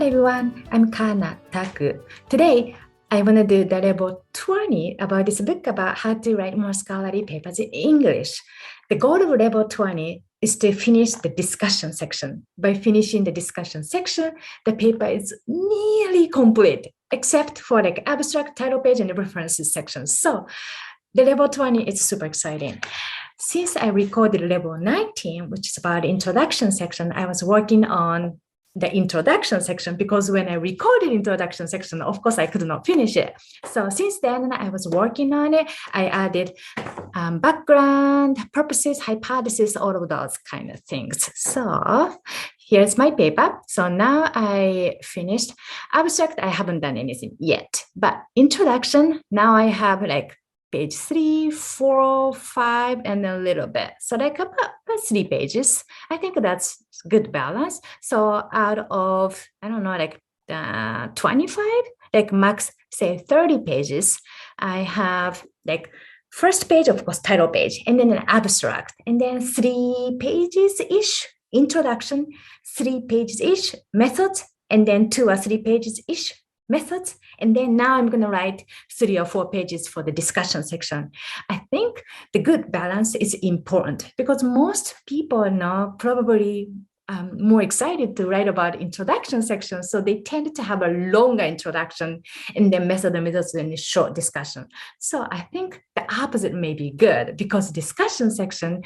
everyone, I'm Kana Taku. Today, I want to do the level 20 about this book about how to write more scholarly papers in English. The goal of level 20 is to finish the discussion section. By finishing the discussion section, the paper is nearly complete, except for like abstract, title page, and the references section. So the level 20 is super exciting. Since I recorded level 19, which is about the introduction section, I was working on the introduction section because when I recorded introduction section, of course, I could not finish it. So since then, I was working on it. I added background, purposes, hypothesis, all of those kind of things. So here's my paper. So now I finished abstract. I haven't done anything yet, but introduction, now I have like page 3, 4, 5, and a little bit. So like about 3 pages. I think that's good balance. So out of, I don't know, like 25, like max, say 30 pages, I have like first page, of course, title page, and then an abstract, and then 3 pages-ish introduction, 3 pages-ish methods, and then 2 or 3 pages-ish methods. And then now I'm going to write 3 or 4 pages for the discussion section. I think the good balance is important because most people are now probably more excited to write about introduction section. So they tend to have a longer introduction and then method and methods in a short discussion. So I think the opposite may be good because discussion section,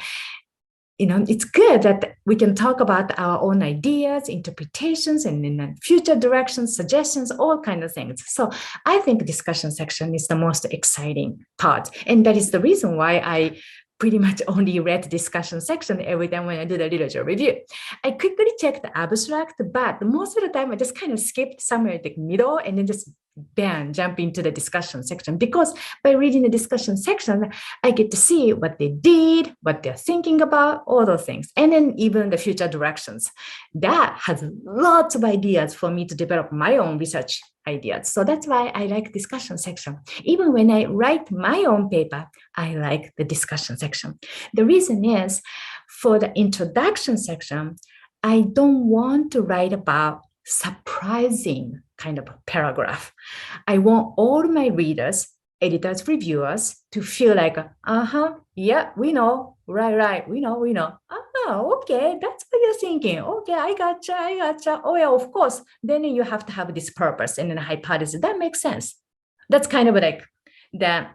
it's good that we can talk about our own ideas, interpretations, and then future directions, suggestions, all kinds of things. So I think discussion section is the most exciting part. And that is the reason why I pretty much only read discussion section every time when I do the literature review. I quickly check the abstract, but most of the time I just kind of skipped somewhere in the middle and then just jump into the discussion section, because by reading the discussion section, I get to see what they did, what they're thinking about, all those things, and then even the future directions. That has lots of ideas for me to develop my own research ideas. So that's why I like discussion section. Even when I write my own paper, I like the discussion section. The reason is for the introduction section, I don't want to write about surprising kind of paragraph. I want all my readers, editors, reviewers to feel like, yeah, we know, right, we know. Oh, okay, that's what you're thinking. Okay, I gotcha. Oh yeah, of course. Then you have to have this purpose and then a hypothesis. That makes sense. That's kind of like the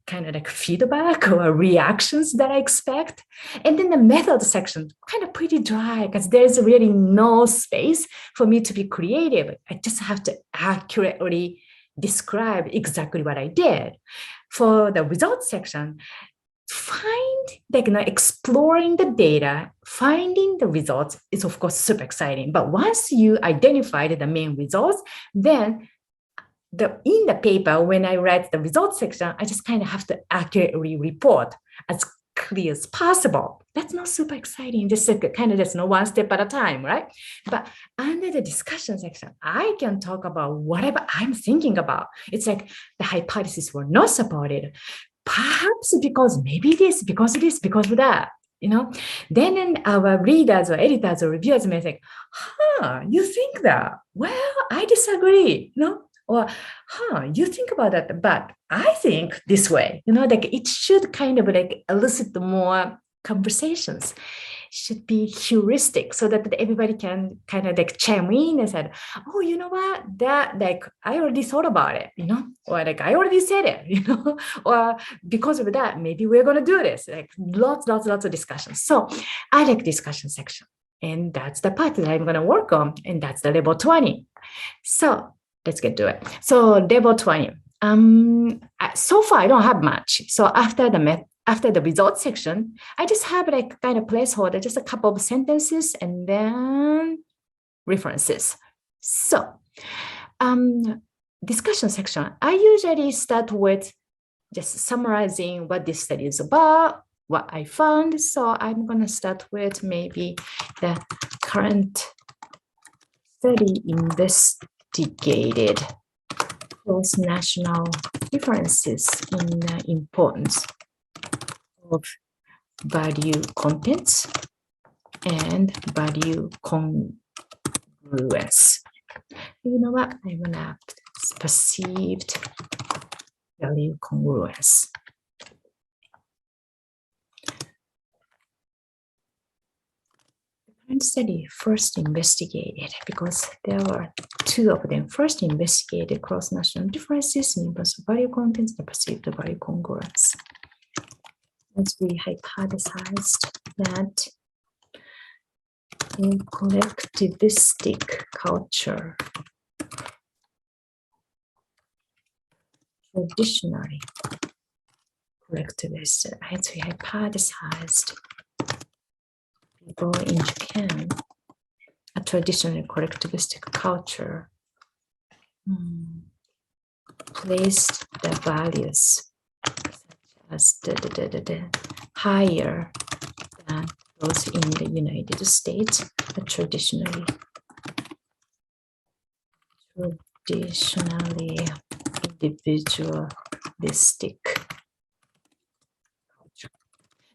kind of like feedback or reactions that I expect. And then the method section, kind of pretty dry because there's really no space for me to be creative. I just have to accurately describe exactly what I did. For the results section, exploring the data, finding the results is of course super exciting. But once you identified the main results, then in the paper, when I write the results section, I just kind of have to accurately report as clear as possible. That's not super exciting, just kind of just one step at a time, right? But under the discussion section, I can talk about whatever I'm thinking about. It's like the hypotheses were not supported, perhaps because maybe this, because of this, because of that. Then our readers or editors or reviewers may think, you think that? Well, I disagree, Or, you think about that, but I think this way, like it should kind of like elicit more conversations. It should be heuristic so that everybody can kind of like chime in and said, oh, you know what, that like I already thought about it, or like I already said it, or because of that, maybe we're going to do this, like lots of discussions. So I like discussion section, and that's the part that I'm going to work on, and that's the level 20. So let's get to it. So level 20. So far, I don't have much. So after the results section, I just have like kind of placeholder, just a couple of sentences and then references. So discussion section, I usually start with just summarizing what this study is about, what I found. So I'm going to start with maybe the current study investigated cross-national differences in the importance of value contents and value congruence. You know what? I'm gonna perceived value congruence. The study first investigated because there were two of them. First investigated cross-national differences in terms of value contents and perceived value congruence. As we hypothesized that in collectivistic culture, traditionally collectivist, as we hypothesized, people in Japan, a traditionally collectivistic culture, placed the values such as the higher than those in the United States, but traditionally individualistic culture.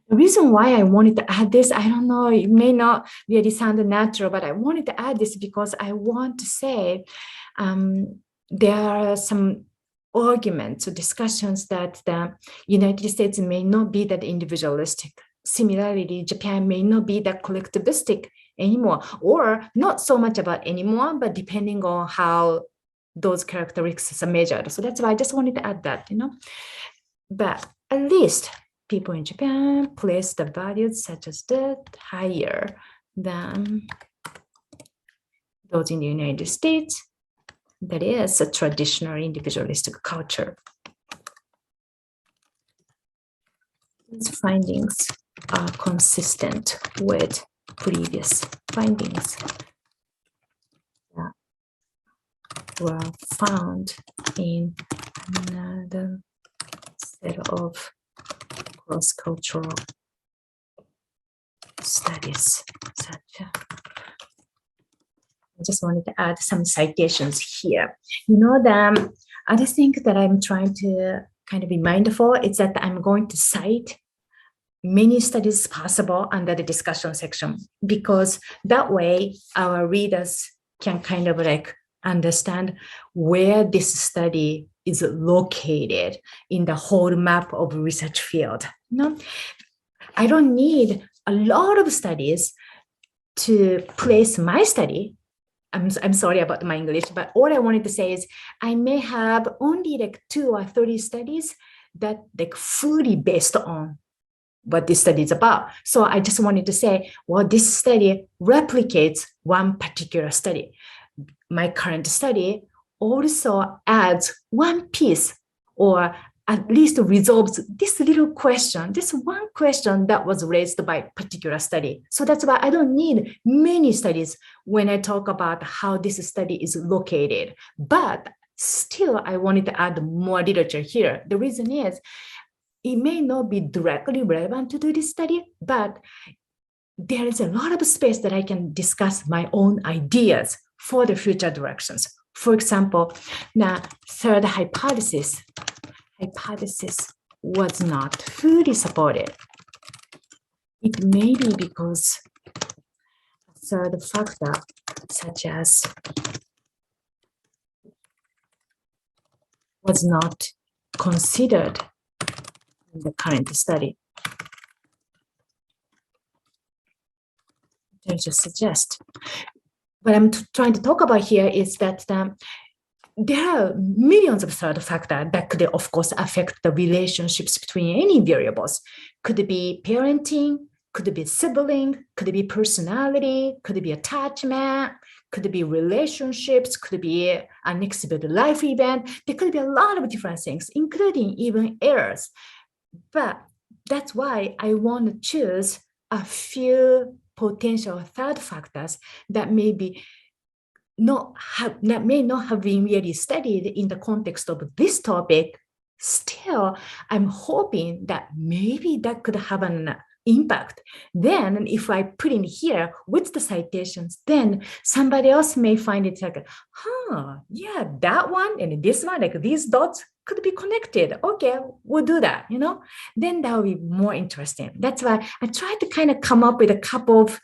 The reason why I wanted to add this, I don't know, it may not really sound natural, but I wanted to add this because I want to say there are some arguments or discussions that the United States may not be that individualistic. Similarly, Japan may not be that collectivistic anymore, or not so much about anymore, but depending on how those characteristics are measured. So that's why I just wanted to add that, But at least people in Japan place the values such as that higher than those in the United States. That is a traditional individualistic culture. These findings are consistent with previous findings that were found in another set of cross-cultural studies. I just wanted to add some citations here. The other thing that I'm trying to kind of be mindful is that I'm going to cite many studies possible under the discussion section, because that way our readers can kind of understand where this study is located in the whole map of research field. I don't need a lot of studies to place my study. I'm sorry about my English, but all I wanted to say is I may have only 2 or 3 studies that fully based on what this study is about. So I just wanted to say, well, this study replicates one particular study. My current study also adds one piece, or at least resolves this little question, this one question that was raised by a particular study. So that's why I don't need many studies when I talk about how this study is located. But still, I wanted to add more literature here. The reason is, it may not be directly relevant to do this study, but there is a lot of space that I can discuss my own ideas for the future directions. For example, the third hypothesis was not fully supported. It may be because a third factor, such as was not considered in the current study. I just suggest. What I'm trying to talk about here is that there are millions of third factors that could, of course, affect the relationships between any variables. Could it be parenting? Could it be sibling? Could it be personality? Could it be attachment? Could it be relationships? Could it be an unexpected life event? There could be a lot of different things, including even errors. But that's why I want to choose a few potential third factors that may not have been really studied in the context of this topic. Still, I'm hoping that maybe that could have an impact. Then if I put in here with the citations, then somebody else may find it yeah, that one and this one, these dots could be connected. Okay, we'll do that, Then that will be more interesting. That's why I tried to kind of come up with a couple of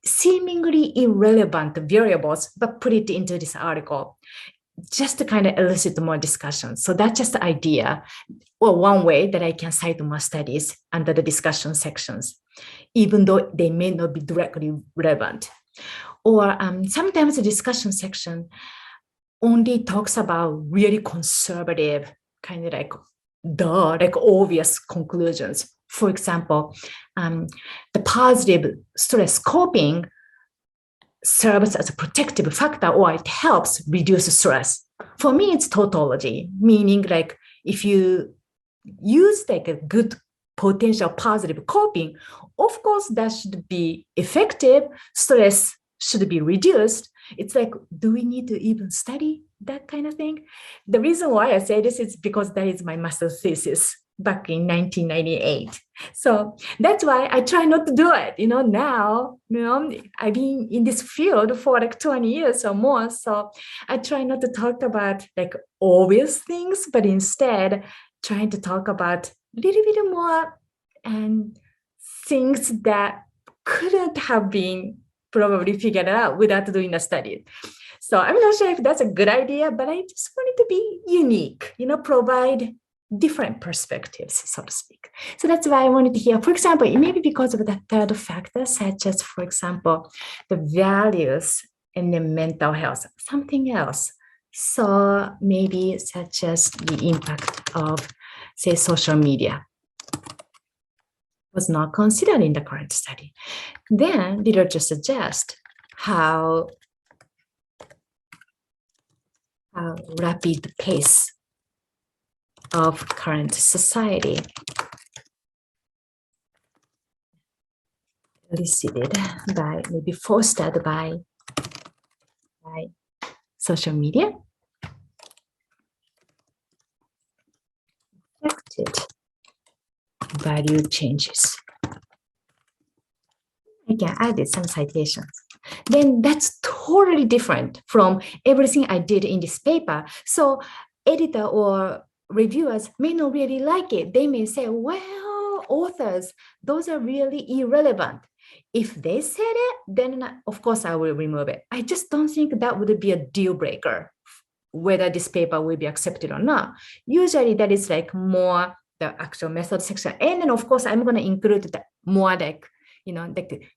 seemingly irrelevant variables, but put it into this article just to kind of elicit more discussion. So that's just the idea, or one way that I can cite more studies under the discussion sections, even though they may not be directly relevant. Or sometimes the discussion section only talks about really conservative, kind of like obvious conclusions. For example, the positive stress coping serves as a protective factor, or it helps reduce stress. For me, it's tautology, meaning like if you use like a good potential positive coping, of course that should be effective, stress should be reduced. It's like, do we need to even study that kind of thing? The reason why I say this is because that is my master's thesis back in 1998. So that's why I try not to do it. Now, I've been in this field for like 20 years or more. So I try not to talk about like obvious things, but instead trying to talk about a little bit more and things that couldn't have been probably figured out without doing a study. So I'm not sure if that's a good idea, but I just want it to be unique, provide different perspectives, so to speak. So that's why I wanted to hear, for example, it may be because of the third factor, such as, for example, the values and the mental health, something else. So maybe such as the impact of, say, social media was not considered in the current study. Then literature suggests how rapid pace of current society elicited by, maybe fostered by social media, affected value changes. I can add some citations. Then that's totally different from everything I did in this paper. So editor or reviewers may not really like it. They may say, well, authors, those are really irrelevant. If they said it, then of course I will remove it. I just don't think that would be a deal breaker, whether this paper will be accepted or not. Usually that is like more the actual method section. And then of course I'm going to include the more like, like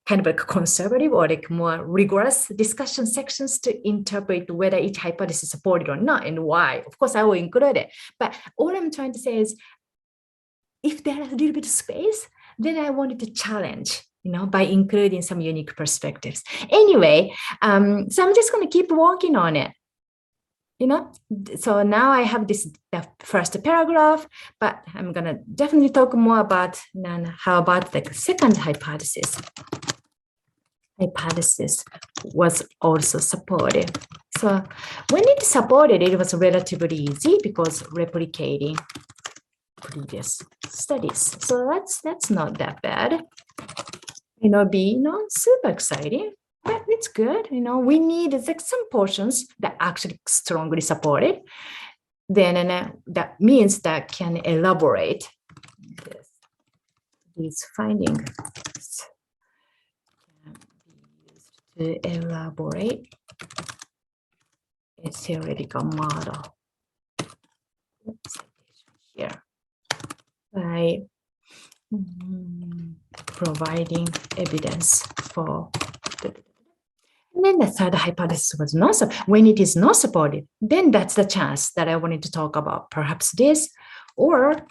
kind of like conservative or like more rigorous discussion sections to interpret whether each hypothesis is supported or not and why. Of course, I will include it. But all I'm trying to say is, if there is a little bit of space, then I wanted to challenge, by including some unique perspectives. Anyway, so I'm just going to keep working on it. So now I have the first paragraph, but I'm going to definitely talk more about how about the second hypothesis. Hypothesis was also supported. So when it supported, it was relatively easy because replicating previous studies. So that's not that bad. Be super exciting, but it's good. We need like some portions that actually strongly supported. Then that means that can elaborate these findings. To elaborate a theoretical model here by providing evidence for and then the third hypothesis was not when it is not supported, then that's the chance that I wanted to talk about, perhaps this or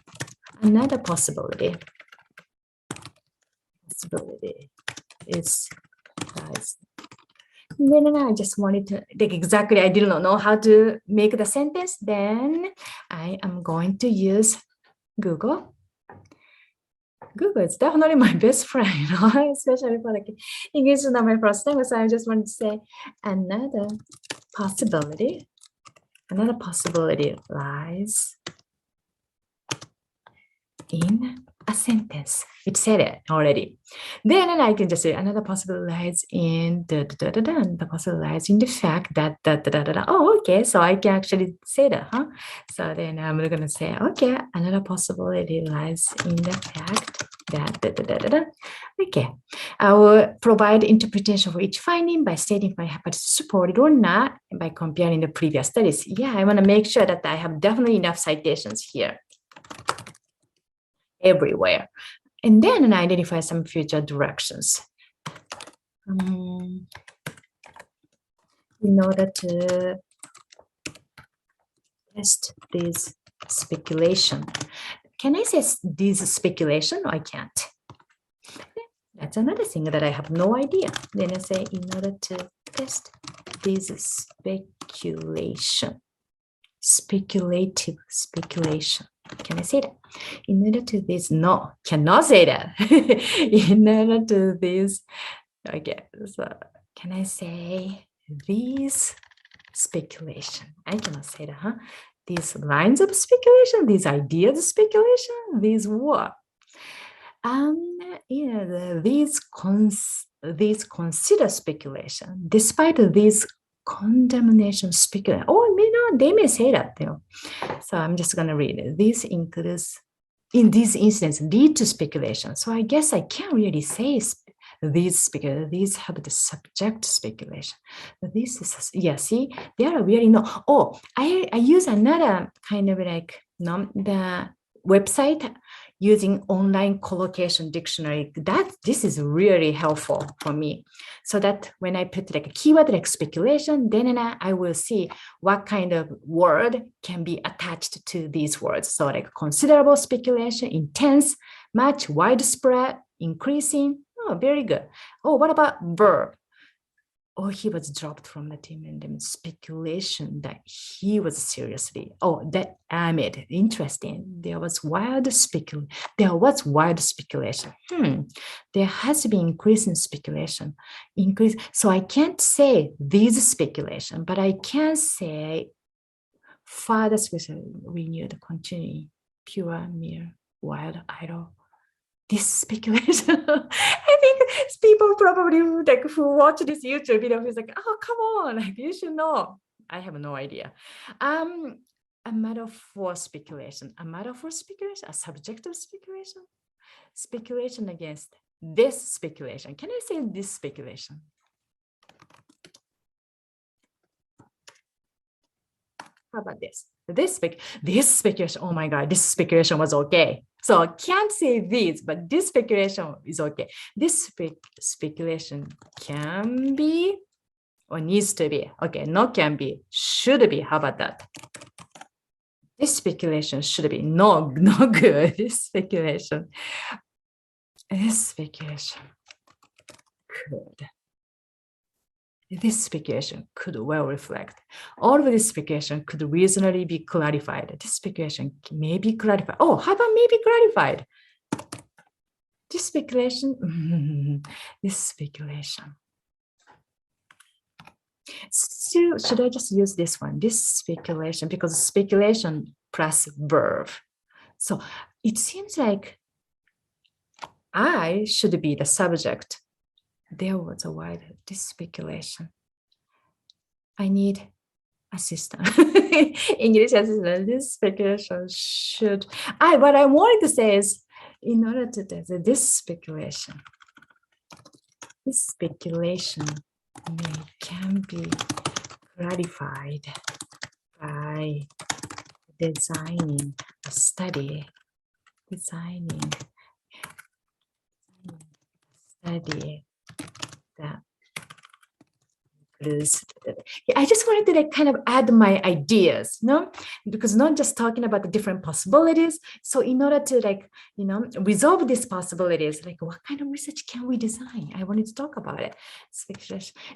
another possibility is then I just wanted to, like exactly, I did not know how to make the sentence. Then I am going to use Google. Google is definitely my best friend, especially for like English is not my first language. So I just wanted to say another possibility lies in a sentence. It said it already. Then I can just say another possibility lies in the possibility lies in the fact that Oh, okay. So I can actually say that, huh? So then I'm gonna say, okay, another possibility lies in the fact Okay, I will provide interpretation for each finding by stating if my hypothesis is supported or not, and by comparing the previous studies. Yeah, I want to make sure that I have definitely enough citations here, everywhere. And then I identify some future directions. In order to test this speculation. Can I say this speculation? Or I can't. That's another thing that I have no idea. Then I say in order to test this speculation. Speculative speculation. Can I say that? In order to this, no, cannot say that. In order to this, okay, so can I say these speculation? I cannot say that, huh? These lines of speculation, these ideas of speculation, these what? Yeah, these consider speculation, despite these condemnation speculation. Oh, they may say that though. So I'm just gonna read it. This includes, in these instances, lead to speculation. So I guess I can't really say these have the subject speculation. This is, yeah, see, there are really no. Oh, I use another kind of like the website using online collocation dictionary. This is really helpful for me, so that when I put like a keyword like speculation, then I will see what kind of word can be attached to these words. So like considerable speculation, intense, much, widespread, increasing. Oh, very good. Oh, what about verb? Oh, he was dropped from the team, and then speculation that he was seriously. Oh, that amid. Interesting. There was wild speculation. There has to be increase in speculation. Increase. So I can't say these speculation, but I can say further speculation, renewed, continuing, pure, mere, wild, idle. This speculation. I think people probably like who watch this YouTube video is like, oh, come on, like you should know. I have no idea. A metaphor speculation, a subjective speculation, speculation against this speculation. Can I say this speculation? How about this? This speculation. Oh my God, this speculation was okay. So I can't say this, but this speculation is okay. This speculation can be or needs to be. Okay, not can be, should be. How about that? This speculation should be no good. This speculation could. This speculation could well reflect. All of this speculation could reasonably be clarified. This speculation may be clarified. Oh, how about maybe clarified? This speculation, this speculation. So should I just use this one? This speculation, because speculation plus verb. So it seems like I should be the subject. There was a wide this speculation. I need assistant. English assistant. This speculation should. What I wanted to say is, in order to do this speculation can be clarified by designing a study. That includes. I just wanted to like kind of add my ideas, because not just talking about the different possibilities. So in order to like, resolve these possibilities, like what kind of research can we design? I wanted to talk about it.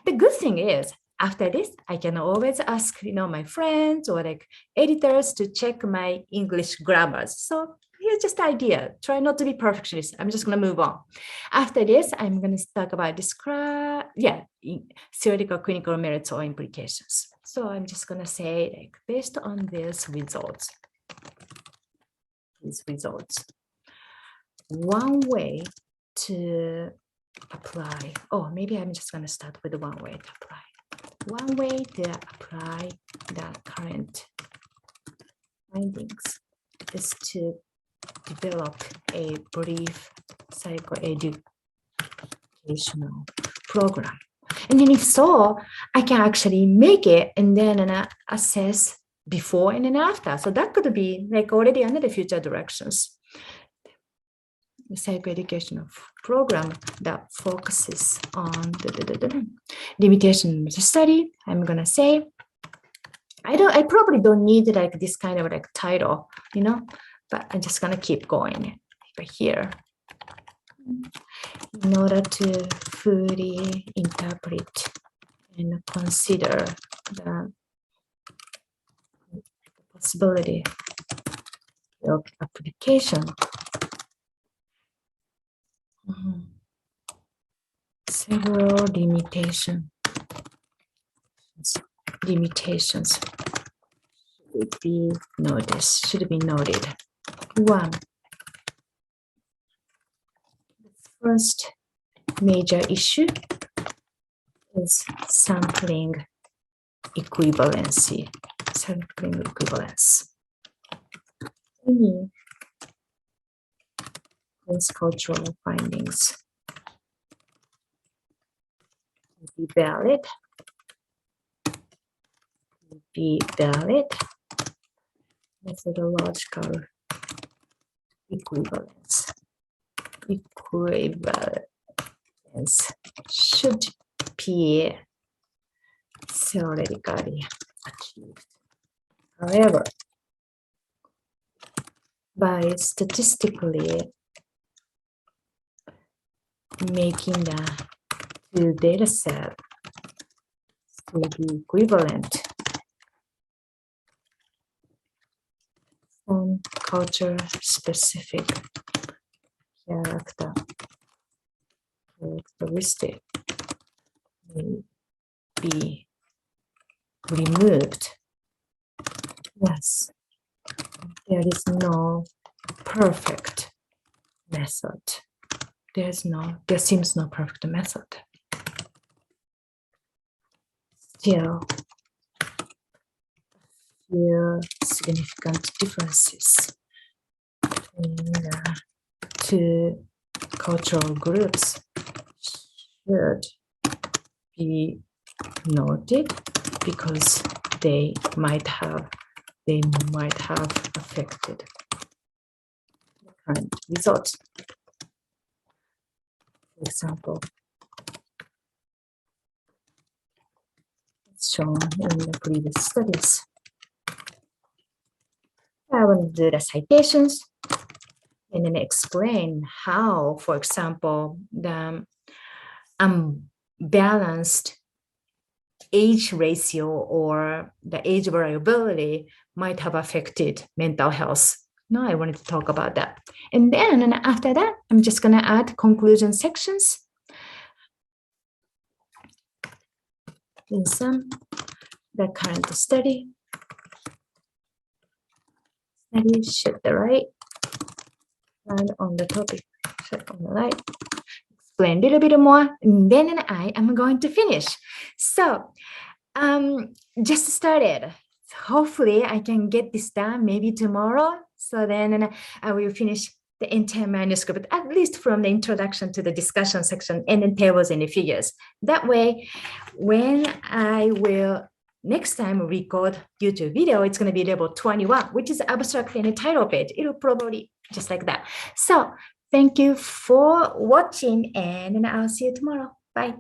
The good thing is, after this, I can always ask, my friends or like editors to check my English grammars. So here's just the idea. Try not to be perfectionist. I'm just going to move on. After this, I'm going to talk about theoretical clinical merits or implications. So I'm just going to say, like, based on these results, one way to apply. Oh, maybe I'm just going to start with one way to apply. One way to apply the current findings is to develop a brief psychoeducational program. And then if so, I can actually make it and then assess before and then after. So that could be like already under the future directions. The psychoeducational program that focuses on the limitation of the study. I'm gonna say, I probably don't need like this kind of like title, you know, but I'm just gonna keep going here. In order to fully interpret and consider the possibility of application. Several limitations should be noted. One, the first major issue is sampling equivalency. Sampling equivalence. Any cross-cultural findings be valid, methodological equivalence should be theoretically achieved. However, by statistically making the two data set to be equivalent, some culture specific characteristic may be removed. Yes, there is no perfect method. There seems no perfect method. Still, few significant differences between the two cultural groups should be noted because they might have affected the current results. For example, it's shown in the previous studies. I will do the citations and then explain how, for example, the unbalanced age ratio or the age variability might have affected mental health. No, I wanted to talk about that. And then after that, I'm just going to add conclusion sections. In sum, the current study should the right and on the topic should on the right. Explain a little bit more, and then I am going to finish. So, just started. Hopefully, I can get this done maybe tomorrow. So then I will finish the entire manuscript, at least from the introduction to the discussion section and then tables and the figures. That way, when I will next time record YouTube video, it's going to be level 21, which is abstract and a title page. It'll probably just like that. So thank you for watching, and I'll see you tomorrow. Bye.